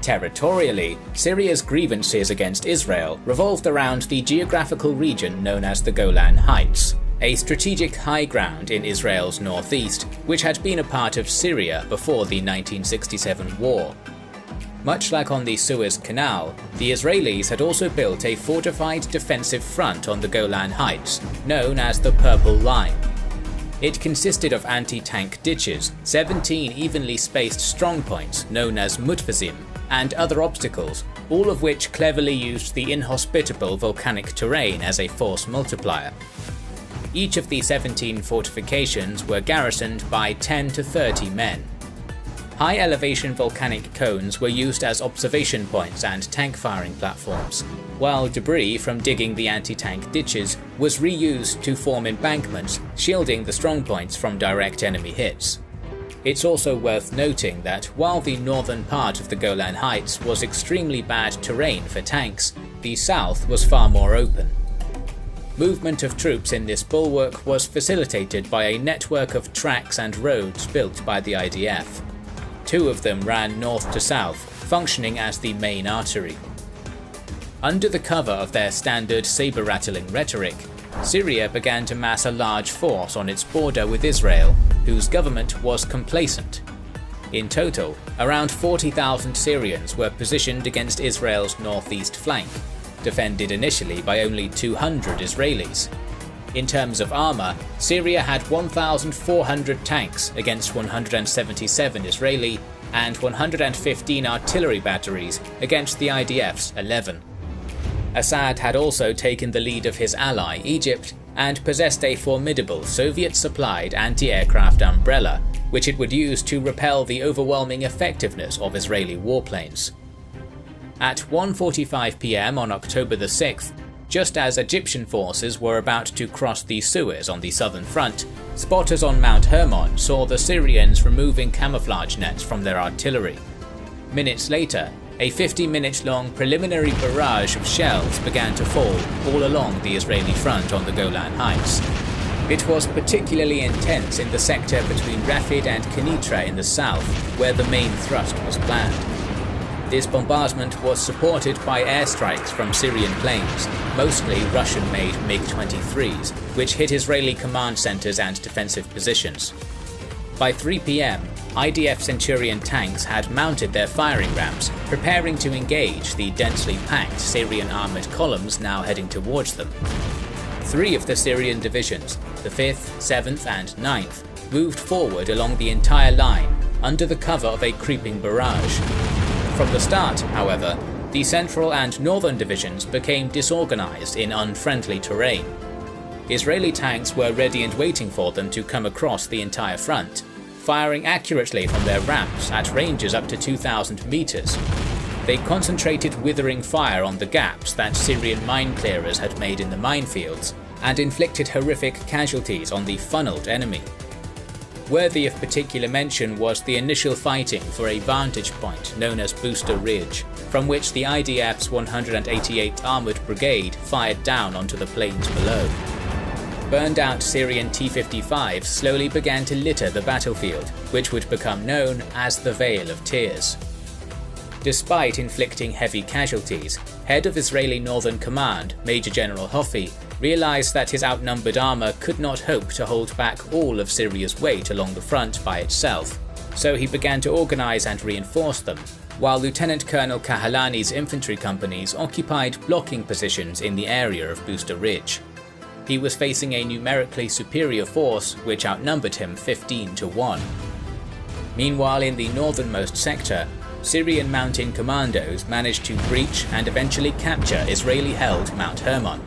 Territorially, Syria's grievances against Israel revolved around the geographical region known as the Golan Heights, a strategic high ground in Israel's northeast, which had been a part of Syria before the 1967 war. Much like on the Suez Canal, the Israelis had also built a fortified defensive front on the Golan Heights, known as the Purple Line. It consisted of anti-tank ditches, 17 evenly spaced strongpoints known as mutfazim, and other obstacles, all of which cleverly used the inhospitable volcanic terrain as a force multiplier. Each of the 17 fortifications were garrisoned by 10 to 30 men. High elevation volcanic cones were used as observation points and tank firing platforms, while debris from digging the anti-tank ditches was reused to form embankments, shielding the strongpoints from direct enemy hits. It's also worth noting that while the northern part of the Golan Heights was extremely bad terrain for tanks, the south was far more open. Movement of troops in this bulwark was facilitated by a network of tracks and roads built by the IDF. Two of them ran north to south, functioning as the main artery. Under the cover of their standard saber-rattling rhetoric, Syria began to mass a large force on its border with Israel, whose government was complacent. In total, around 40,000 Syrians were positioned against Israel's northeast flank, defended initially by only 200 Israelis. In terms of armour, Syria had 1,400 tanks against 177 Israeli and 115 artillery batteries against the IDF's 11. Assad had also taken the lead of his ally Egypt and possessed a formidable Soviet-supplied anti-aircraft umbrella, which it would use to repel the overwhelming effectiveness of Israeli warplanes. At 1:45 PM on October the 6th, just as Egyptian forces were about to cross the Suez on the southern front, spotters on Mount Hermon saw the Syrians removing camouflage nets from their artillery. Minutes later, a 50-minute-long preliminary barrage of shells began to fall all along the Israeli front on the Golan Heights. It was particularly intense in the sector between Rafid and Kenitra in the south, where the main thrust was planned. This bombardment was supported by airstrikes from Syrian planes, mostly Russian-made MiG-23s, which hit Israeli command centers and defensive positions. By 3 PM, IDF Centurion tanks had mounted their firing ramps, preparing to engage the densely packed Syrian armoured columns now heading towards them. Three of the Syrian divisions, the 5th, 7th and 9th, moved forward along the entire line under the cover of a creeping barrage. From the start, however, the central and northern divisions became disorganized in unfriendly terrain. Israeli tanks were ready and waiting for them to come across the entire front, firing accurately from their ramps at ranges up to 2,000 meters. They concentrated withering fire on the gaps that Syrian mine clearers had made in the minefields, and inflicted horrific casualties on the funneled enemy. Worthy of particular mention was the initial fighting for a vantage point known as Booster Ridge, from which the IDF's 188th Armoured Brigade fired down onto the plains below. Burned out Syrian T-55s slowly began to litter the battlefield, which would become known as the Vale of Tears. Despite inflicting heavy casualties, head of Israeli Northern Command, Major General Hoffi, realized that his outnumbered armor could not hope to hold back all of Syria's weight along the front by itself, so he began to organize and reinforce them, while Lieutenant Colonel Kahalani's infantry companies occupied blocking positions in the area of Booster Ridge. He was facing a numerically superior force which outnumbered him 15 to 1. Meanwhile, in the northernmost sector, Syrian mountain commandos managed to breach and eventually capture Israeli-held Mount Hermon.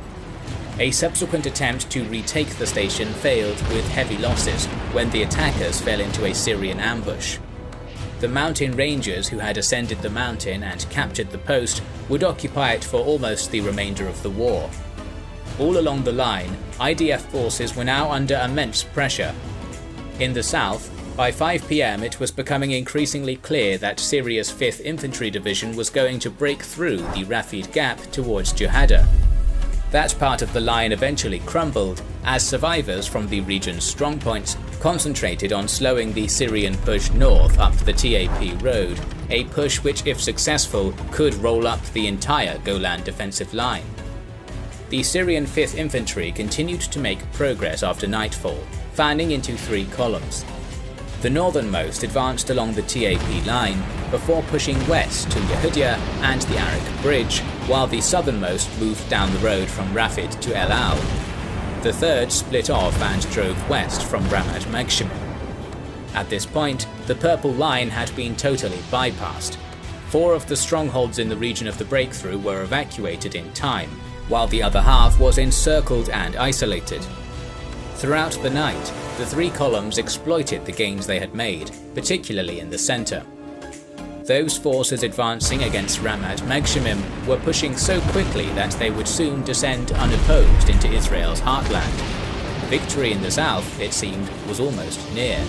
A subsequent attempt to retake the station failed with heavy losses when the attackers fell into a Syrian ambush. The mountain rangers who had ascended the mountain and captured the post would occupy it for almost the remainder of the war. All along the line, IDF forces were now under immense pressure. In the south, by 5 PM it was becoming increasingly clear that Syria's 5th Infantry Division was going to break through the Rafid Gap towards Juhada. That part of the line eventually crumbled as survivors from the region's strongpoints concentrated on slowing the Syrian push north up the TAP road, a push which, if successful, could roll up the entire Golan defensive line. The Syrian 5th Infantry continued to make progress after nightfall, fanning into 3 columns. The northernmost advanced along the TAP line before pushing west to Yehudia and the Arak Bridge, while the southernmost moved down the road from Rafid to El Al. The third split off and drove west from Ramat Magshimim. At this point, the Purple Line had been totally bypassed. 4 of the strongholds in the region of the breakthrough were evacuated in time, while the other half was encircled and isolated. Throughout the night, the 3 columns exploited the gains they had made, particularly in the center. Those forces advancing against Ramat Magshimim were pushing so quickly that they would soon descend unopposed into Israel's heartland. Victory in the south, it seemed, was almost near.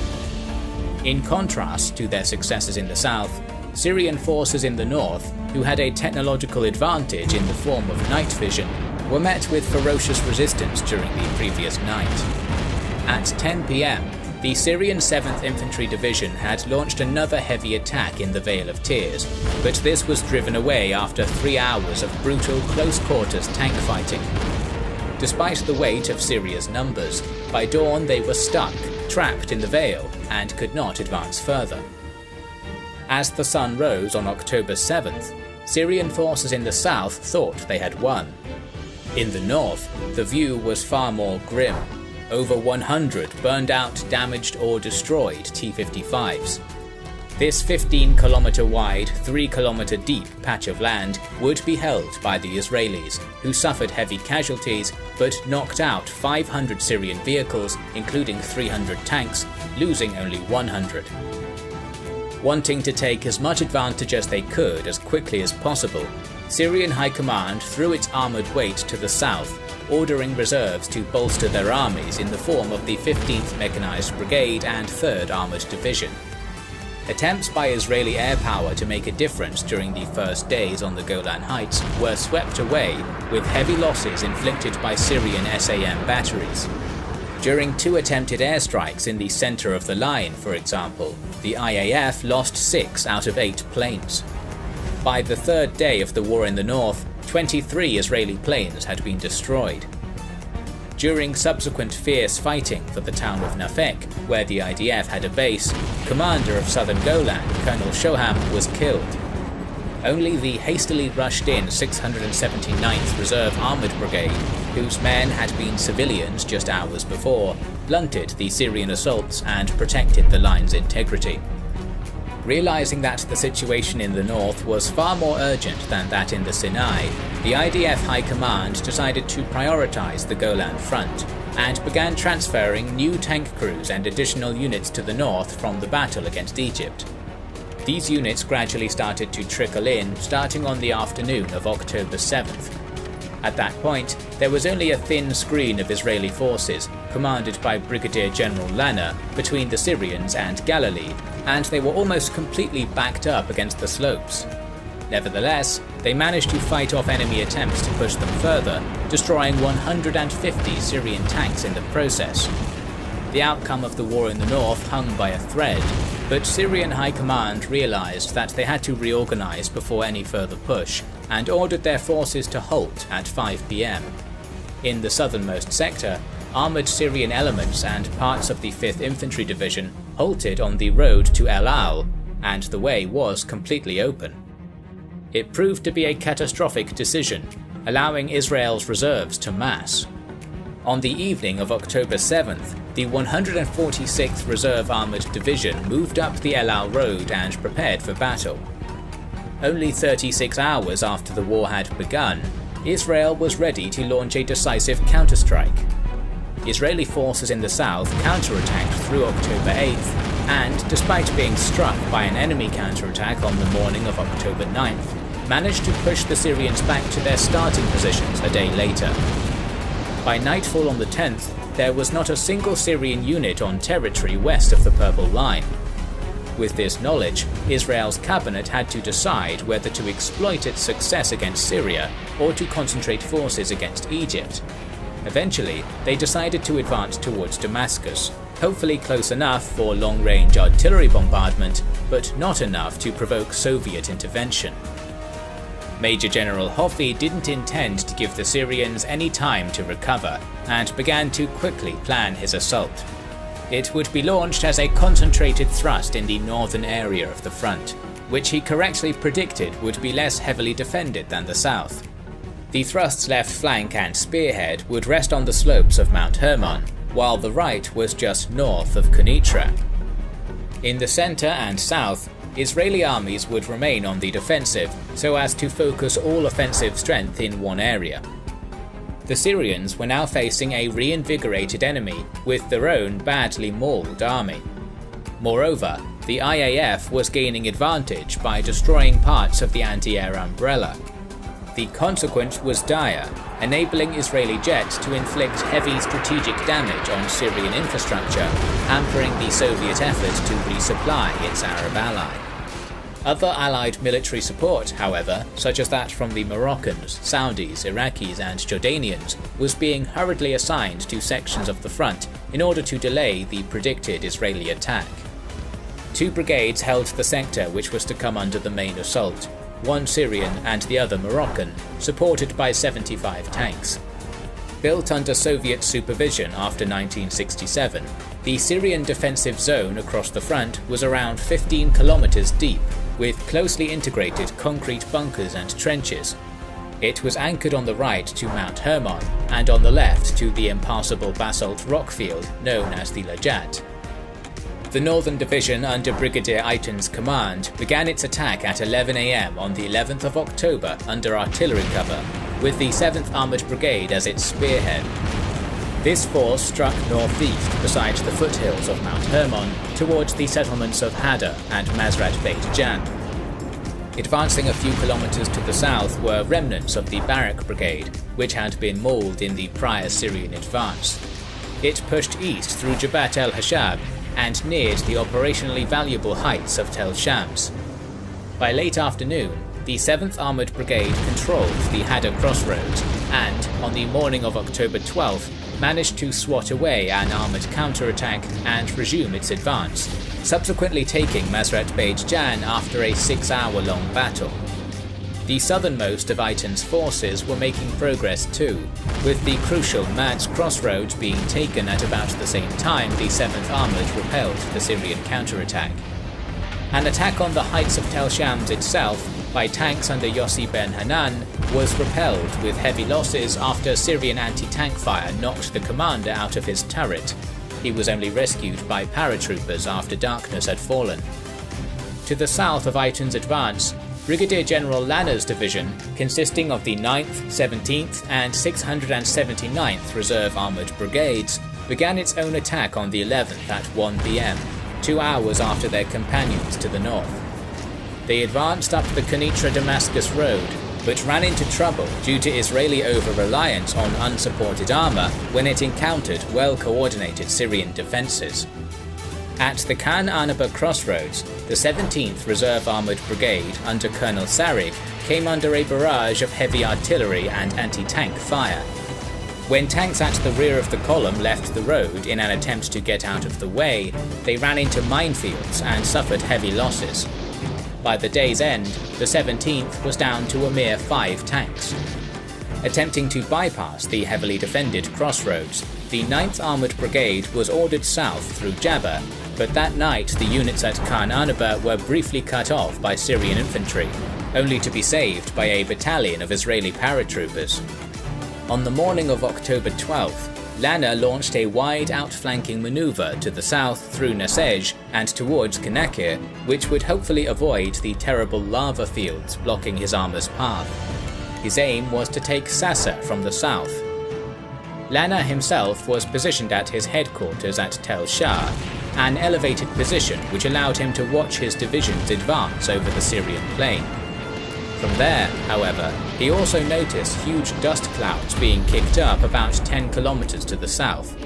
In contrast to their successes in the south, Syrian forces in the north, who had a technological advantage in the form of night vision, were met with ferocious resistance during the previous night. At 10 PM, the Syrian 7th Infantry Division had launched another heavy attack in the Vale of Tears, but this was driven away after 3 hours of brutal close-quarters tank fighting. Despite the weight of Syria's numbers, by dawn they were stuck, trapped in the Vale, and could not advance further. As the sun rose on October 7th, Syrian forces in the south thought they had won. In the north, the view was far more grim. Over 100 burned out, damaged or destroyed T-55s. This 15-kilometer wide, 3-kilometer deep patch of land would be held by the Israelis, who suffered heavy casualties but knocked out 500 Syrian vehicles, including 300 tanks, losing only 100. Wanting to take as much advantage as they could as quickly as possible, Syrian High Command threw its armoured weight to the south, ordering reserves to bolster their armies in the form of the 15th Mechanized Brigade and 3rd Armoured Division. Attempts by Israeli air power to make a difference during the first days on the Golan Heights were swept away, with heavy losses inflicted by Syrian SAM batteries. During 2 attempted airstrikes in the centre of the line, for example, the IAF lost 6 out of 8 planes. By the 3rd day of the war in the north, 23 Israeli planes had been destroyed. During subsequent fierce fighting for the town of Nafek, where the IDF had a base, commander of southern Golan, Colonel Shoham, was killed. Only the hastily rushed-in 679th Reserve Armoured Brigade, whose men had been civilians just hours before, blunted the Syrian assaults and protected the line's integrity. Realizing that the situation in the north was far more urgent than that in the Sinai, the IDF High Command decided to prioritize the Golan front, and began transferring new tank crews and additional units to the north from the battle against Egypt. These units gradually started to trickle in, starting on the afternoon of October 7th. At that point, there was only a thin screen of Israeli forces, commanded by Brigadier General Lanner, between the Syrians and Galilee, and they were almost completely backed up against the slopes. Nevertheless, they managed to fight off enemy attempts to push them further, destroying 150 Syrian tanks in the process. The outcome of the war in the north hung by a thread, but Syrian High Command realized that they had to reorganize before any further push, and ordered their forces to halt at 5 PM. In the southernmost sector, armoured Syrian elements and parts of the 5th Infantry Division halted on the road to El Al, and the way was completely open. It proved to be a catastrophic decision, allowing Israel's reserves to mass. On the evening of October 7th, the 146th Reserve Armoured Division moved up the El Al road and prepared for battle. Only 36 hours after the war had begun, Israel was ready to launch a decisive counterstrike. Israeli forces in the south counterattacked through October 8th, and despite being struck by an enemy counterattack on the morning of October 9th, managed to push the Syrians back to their starting positions a day later. By nightfall on the 10th, there was not a single Syrian unit on territory west of the Purple Line. With this knowledge, Israel's cabinet had to decide whether to exploit its success against Syria or to concentrate forces against Egypt. Eventually, they decided to advance towards Damascus, hopefully close enough for long-range artillery bombardment, but not enough to provoke Soviet intervention. Major General Hoffi didn't intend to give the Syrians any time to recover, and began to quickly plan his assault. It would be launched as a concentrated thrust in the northern area of the front, which he correctly predicted would be less heavily defended than the south. The thrust's left flank and spearhead would rest on the slopes of Mount Hermon, while the right was just north of Quneitra. In the center and south, Israeli armies would remain on the defensive so as to focus all offensive strength in one area. The Syrians were now facing a reinvigorated enemy with their own badly mauled army. Moreover, the IAF was gaining advantage by destroying parts of the anti-air umbrella. The consequence was dire, enabling Israeli jets to inflict heavy strategic damage on Syrian infrastructure, hampering the Soviet effort to resupply its Arab ally. Other Allied military support, however, such as that from the Moroccans, Saudis, Iraqis and Jordanians, was being hurriedly assigned to sections of the front in order to delay the predicted Israeli attack. 2 brigades held the sector which was to come under the main assault, one Syrian and the other Moroccan, supported by 75 tanks. Built under Soviet supervision after 1967, the Syrian defensive zone across the front was around 15 kilometers deep, with closely integrated concrete bunkers and trenches. It was anchored on the right to Mount Hermon and on the left to the impassable basalt rock field known as the Lajat. The Northern Division under Brigadier Eitan's command began its attack at 11 am on the 11th of October under artillery cover, with the 7th Armoured Brigade as its spearhead. This force struck northeast beside the foothills of Mount Hermon towards the settlements of Hada and Mazrat Beit Jan. Advancing a few kilometers to the south were remnants of the Barak Brigade, which had been mauled in the prior Syrian advance. It pushed east through Jabhat el-Hashab and neared the operationally valuable heights of Tel Shams. By late afternoon, the 7th Armoured Brigade controlled the Hada crossroads and, on the morning of October 12th, managed to swat away an armoured counterattack and resume its advance, subsequently taking Mazrat Beit Jan after a 6-hour-long battle. The southernmost of Eitan's forces were making progress too, with the crucial Mads crossroads being taken at about the same time the 7th Armoured repelled the Syrian counterattack. An attack on the heights of Tel Shams itself by tanks under Yossi Ben Hanan was repelled with heavy losses after Syrian anti-tank fire knocked the commander out of his turret. He was only rescued by paratroopers after darkness had fallen. To the south of Eitan's advance, Brigadier General Lanner's division, consisting of the 9th, 17th and 679th Reserve Armoured Brigades, began its own attack on the 11th at 1 pm, 2 hours after their companions to the north. They advanced up the Quneitra-Damascus road, but ran into trouble due to Israeli over-reliance on unsupported armour when it encountered well-coordinated Syrian defences. At the Khan Anaba crossroads, the 17th Reserve Armoured Brigade under Colonel Sarig came under a barrage of heavy artillery and anti-tank fire. When tanks at the rear of the column left the road in an attempt to get out of the way, they ran into minefields and suffered heavy losses. By the day's end, the 17th was down to a mere 5 tanks. Attempting to bypass the heavily defended crossroads, the 9th Armoured Brigade was ordered south through Jabba, but that night the units at Khan Anaba were briefly cut off by Syrian infantry, only to be saved by a battalion of Israeli paratroopers. On the morning of October 12th, Lanner launched a wide outflanking maneuver to the south through Nasej and towards Kanakir, which would hopefully avoid the terrible lava fields blocking his armour's path. His aim was to take Sassa from the south. Lanner himself was positioned at his headquarters at Tel Shah, an elevated position which allowed him to watch his divisions advance over the Syrian plain. From there, however, he also noticed huge dust clouds being kicked up about 10 kilometers to the south.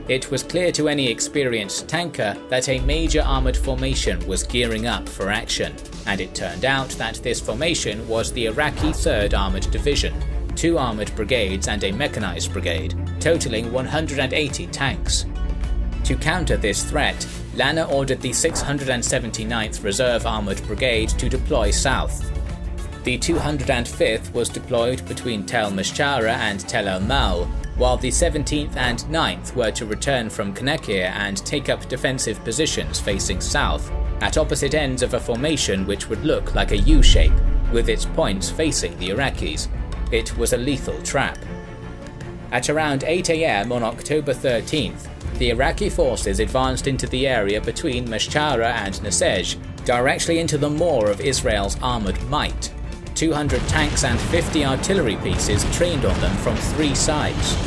It was clear to any experienced tanker that a major armoured formation was gearing up for action, and it turned out that this formation was the Iraqi 3rd Armoured Division, 2 armoured brigades and a mechanized brigade, totaling 180 tanks. To counter this threat, Lanner ordered the 679th Reserve Armoured Brigade to deploy south. The 205th was deployed between Tel Meshara and Tel El Mal, while the 17th and 9th were to return from Kanekir and take up defensive positions facing south, at opposite ends of a formation which would look like a U-shape, with its points facing the Iraqis. It was a lethal trap. At around 8 AM on October 13th, the Iraqi forces advanced into the area between Meshara and Nasej, directly into the maw of Israel's armoured might. 200 tanks and 50 artillery pieces trained on them from 3 sides.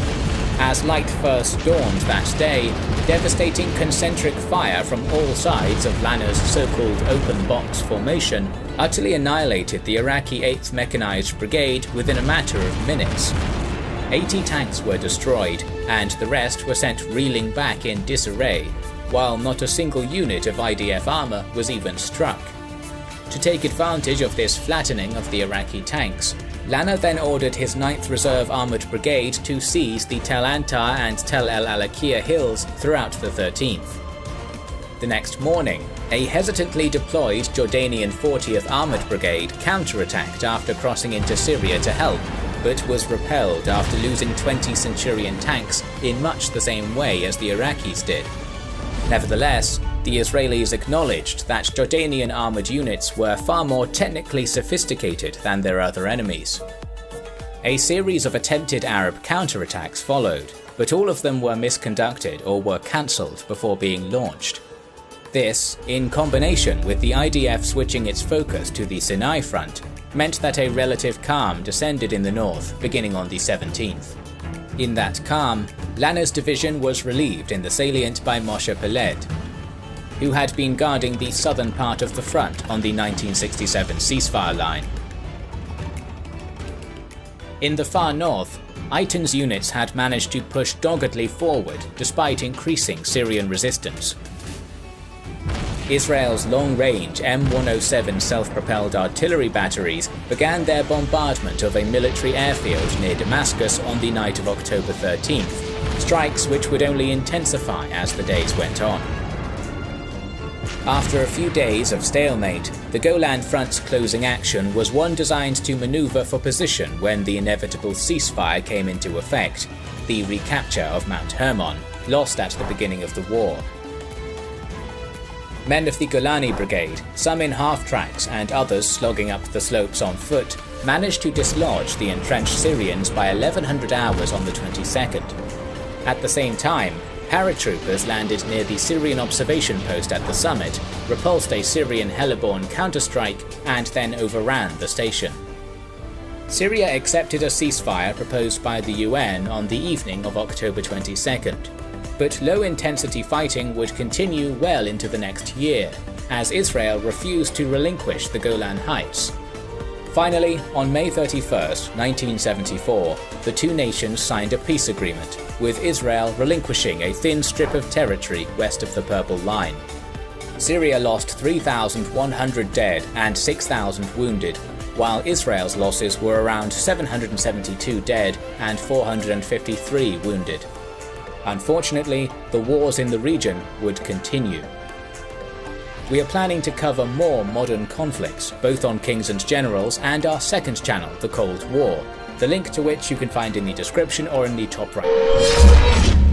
As light first dawned that day, devastating concentric fire from all sides of Lanner's so-called open box formation utterly annihilated the Iraqi 8th Mechanized Brigade within a matter of minutes. 80 tanks were destroyed, and the rest were sent reeling back in disarray, while not a single unit of IDF armour was even struck. To take advantage of this flattening of the Iraqi tanks, Lanner then ordered his 9th Reserve Armoured Brigade to seize the Tel Antar and Tel El Alakia hills throughout the 13th. The next morning, a hesitantly deployed Jordanian 40th Armoured Brigade counterattacked after crossing into Syria to help, but was repelled after losing 20 Centurion tanks in much the same way as the Iraqis did. Nevertheless, the Israelis acknowledged that Jordanian armoured units were far more technically sophisticated than their other enemies. A series of attempted Arab counterattacks followed, but all of them were misconducted or were cancelled before being launched. This, in combination with the IDF switching its focus to the Sinai front, meant that a relative calm descended in the north beginning on the 17th. In that calm, Lanner's division was relieved in the salient by Moshe Peled, who had been guarding the southern part of the front on the 1967 ceasefire line. In the far north, Eitan's units had managed to push doggedly forward despite increasing Syrian resistance. Israel's long-range M107 self-propelled artillery batteries began their bombardment of a military airfield near Damascus on the night of October 13th, strikes which would only intensify as the days went on. After a few days of stalemate, the Golan Front's closing action was one designed to maneuver for position when the inevitable ceasefire came into effect, the recapture of Mount Hermon, lost at the beginning of the war. Men of the Golani Brigade, some in half-tracks and others slogging up the slopes on foot, managed to dislodge the entrenched Syrians by 1100 hours on the 22nd. At the same time, paratroopers landed near the Syrian observation post at the summit, repulsed a Syrian heliborne counterstrike, and then overran the station. Syria accepted a ceasefire proposed by the UN on the evening of October 22nd. But low-intensity fighting would continue well into the next year, as Israel refused to relinquish the Golan Heights. Finally, on May 31, 1974, the two nations signed a peace agreement, with Israel relinquishing a thin strip of territory west of the Purple Line. Syria lost 3,100 dead and 6,000 wounded, while Israel's losses were around 772 dead and 453 wounded. Unfortunately, the wars in the region would continue. We are planning to cover more modern conflicts, both on Kings and Generals and our second channel, The Cold War, the link to which you can find in the description or in the top right.